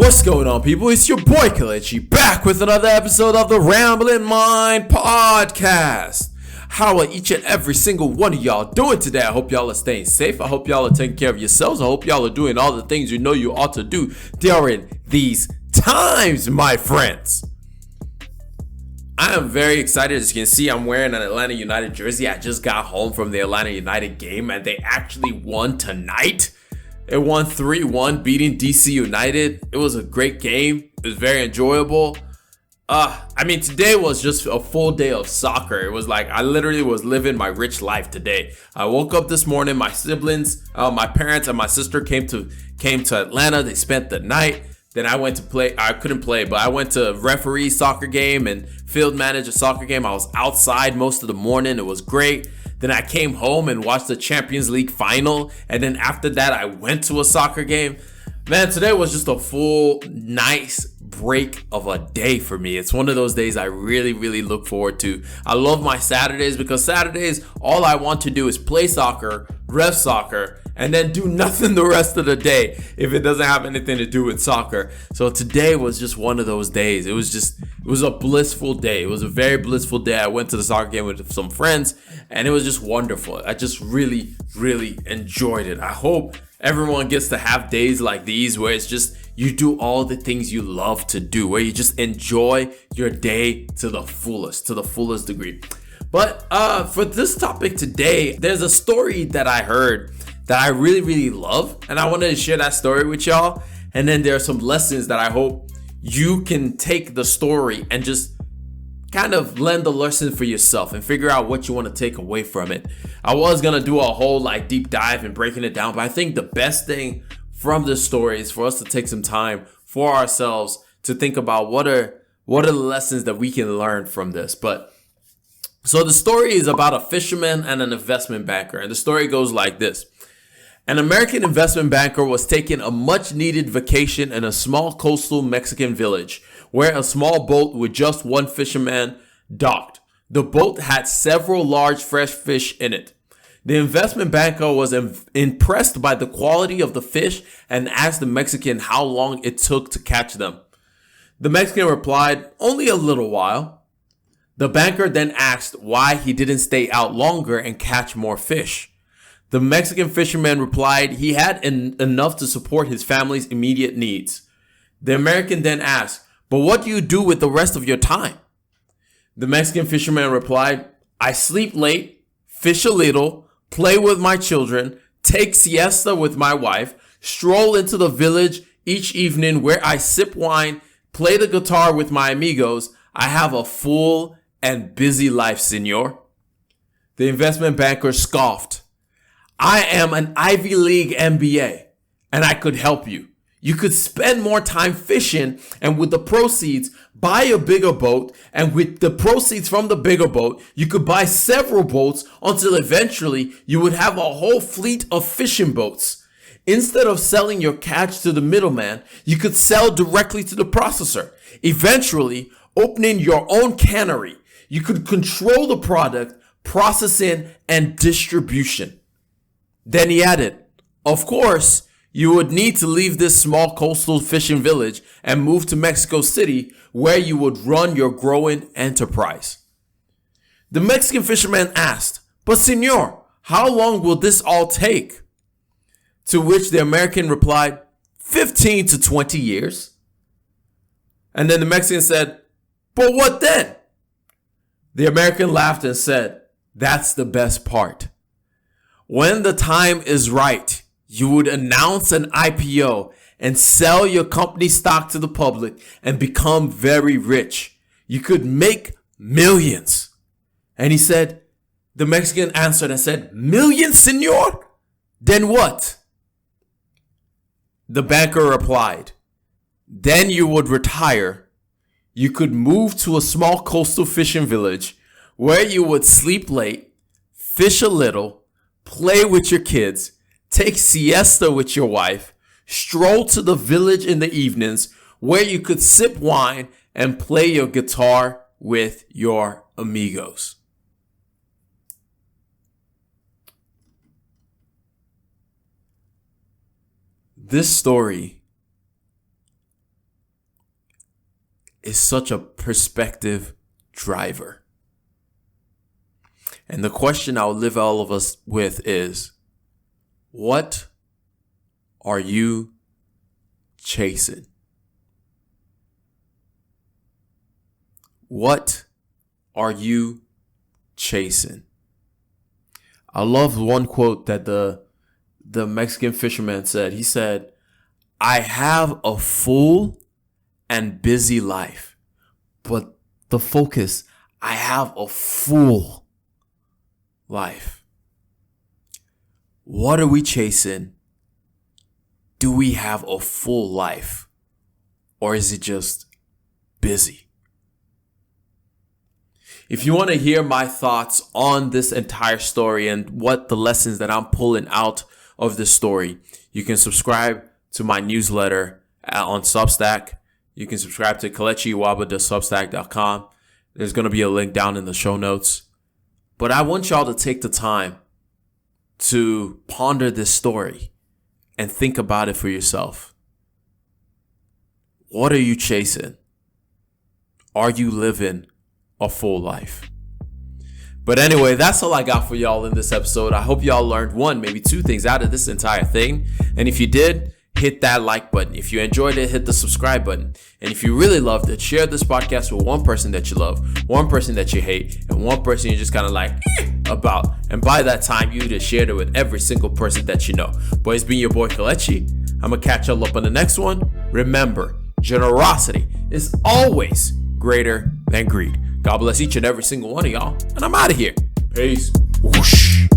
What's going on, people? It's your boy Kelechi back with another episode of the Ramblin' Mind Podcast. How are each and every single one of y'all doing today? I hope y'all are staying safe. I hope y'all are taking care of yourselves. I hope y'all are doing all the things you know you ought to do during these times, my friends. I am very excited. As you can see, I'm wearing an Atlanta United jersey. I just got home from the Atlanta United game and they actually won tonight. It won 3-1, beating DC United. It was a great game. It was very enjoyable. Today was just a full day of soccer. It was like I literally was living my rich life today. I woke up this morning. My siblings, my parents, and my sister came to Atlanta. They spent the night. Then I went to play. I couldn't play, but I went to referee soccer game and field manager soccer game. I was outside most of the morning. It was great. Then I came home and watched the Champions League final. And then after that, I went to a soccer game. Man, today was just a full, nice break of a day for me. It's one of those days I really, really look forward to. I love my Saturdays because Saturdays, all I want to do is play soccer, ref soccer, and then do nothing the rest of the day if it doesn't have anything to do with soccer. So today was just one of those days. It was a blissful day. It was a very blissful day. I went to the soccer game with some friends and it was just wonderful. I just really, really enjoyed it. I hope everyone gets to have days like these where it's just you do all the things you love to do, where you just enjoy your day to the fullest degree. But for this topic today, there's a story that I heard that I really, really love, and I wanted to share that story with y'all. And then there are some lessons that I hope you can take the story and just kind of learn the lesson for yourself and figure out what you want to take away from it. I was going to do a whole deep dive and breaking it down, but I think the best thing from this story is for us to take some time for ourselves to think about what are the lessons that we can learn from this. So the story is about a fisherman and an investment banker, and the story goes like this. An American investment banker was taking a much-needed vacation in a small coastal Mexican village where a small boat with just one fisherman docked. The boat had several large fresh fish in it. The investment banker was impressed by the quality of the fish and asked the Mexican how long it took to catch them. The Mexican replied, "Only a little while." The banker then asked why he didn't stay out longer and catch more fish. The Mexican fisherman replied he had enough to support his family's immediate needs. The American then asked, "But what do you do with the rest of your time?" The Mexican fisherman replied, "I sleep late, fish a little, play with my children, take siesta with my wife, stroll into the village each evening where I sip wine, play the guitar with my amigos. I have a full and busy life, senor." The investment banker scoffed. "I am an Ivy League MBA and I could help you. You could spend more time fishing and with the proceeds buy a bigger boat, and with the proceeds from the bigger boat, you could buy several boats until eventually you would have a whole fleet of fishing boats. Instead of selling your catch to the middleman, you could sell directly to the processor. Eventually, opening your own cannery, you could control the product, processing, and distribution." Then he added, "Of course, you would need to leave this small coastal fishing village and move to Mexico City, where you would run your growing enterprise." The Mexican fisherman asked, "But senor, how long will this all take?" To which the American replied, 15 to 20 years. And then the Mexican said, "But what then?" The American laughed and said, "That's the best part. When the time is right, you would announce an IPO and sell your company stock to the public and become very rich. You could make millions." And he said, the Mexican answered and said, "Millions, senor? Then what?" The banker replied, "Then you would retire. You could move to a small coastal fishing village where you would sleep late, fish a little, play with your kids, take siesta with your wife, stroll to the village in the evenings where you could sip wine and play your guitar with your amigos." This story is such a perspective driver. And the question I'll leave all of us with is, what are you chasing? What are you chasing? I love one quote that the Mexican fisherman said. He said, I have a full and busy life, but the focus, I have a full life. What are we chasing? Do we have a full life, or is it just busy? If you want to hear my thoughts on this entire story and what the lessons that I'm pulling out of this story, you can subscribe to my newsletter on Substack. You can subscribe to KelechIwuaba.substack.com. There's going to be a link down in the show notes. But I want y'all to take the time to ponder this story and think about it for yourself. What are you chasing? Are you living a full life? But anyway, that's all I got for y'all in this episode. I hope y'all learned one, maybe two things out of this entire thing. And if you did, hit that like button. If you enjoyed it, hit the subscribe button. And if you really loved it, share this podcast with one person that you love, one person that you hate, and one person you're just kind of like about. And by that time, you just shared it with every single person that you know. But it's been your boy Kelechi. I'm going to catch y'all up on the next one. Remember, generosity is always greater than greed. God bless each and every single one of y'all. And I'm out of here. Peace. Whoosh.